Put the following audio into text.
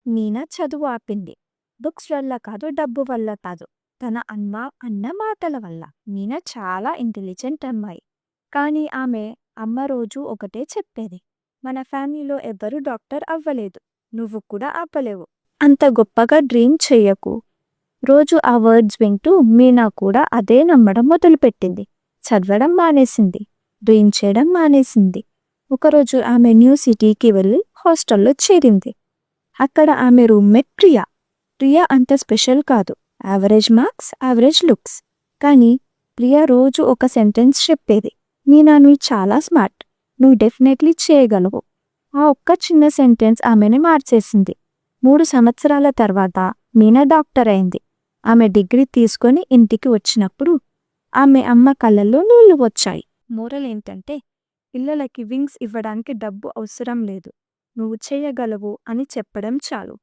మీనా చదువు ఆపింది. బుక్స్ వల్ల కాదు, డబ్బు వల్ల కాదు. తన అన్న మాటల వల్ల. మీనా చాలా ఇంటెలిజెంట్ అమ్మాయి. కానీ ఆమె అమ్మ రోజు ఒకటే చెప్పేది. మన ఫ్యామిలీలో ఎవ్వరూ డాక్టర్ అవ్వలేదు. నువ్వు కూడా ఆపలేవు. అంత గొప్పగా డ్రీమ్ చెయ్యకు. రోజు ఆ వర్డ్స్ వింటూ మీనా కూడా అదే నమ్మడం మొదలుపెట్టింది. చదవడం మానేసింది. డ్రీమ్ చేయడం మానేసింది. ఒకరోజు ఆమె న్యూ సిటీకి వెళ్ళి హాస్టల్లో చేరింది. అక్కడ ఆమె రూమ్మేట్ ప్రియా. ప్రియా అంత స్పెషల్ కాదు. Average marks, average looks. కానీ ప్రియా రోజు ఒక సెంటెన్స్ చెప్పేది. మీనా, నువ్వు చాలా స్మార్ట్. నువ్వు డెఫినెట్లీ చేయగలవు. ఆ ఒక్క చిన్న సెంటెన్స్ ఆమెని మార్చేసింది. 3 సంవత్సరాల తర్వాత మీనా డాక్టర్ అయింది. ఆమె డిగ్రీ తీసుకొని ఇంటికి వచ్చినప్పుడు ఆమె అమ్మ కళ్ళల్లో నీళ్లు వచ్చాయి. మోరల్ ఏంటంటే, పిల్లలకి వింగ్స్ ఇవ్వడానికి డబ్బు అవసరం లేదు. నువ్వు చేయగలవు అని చెప్పడం చాలు.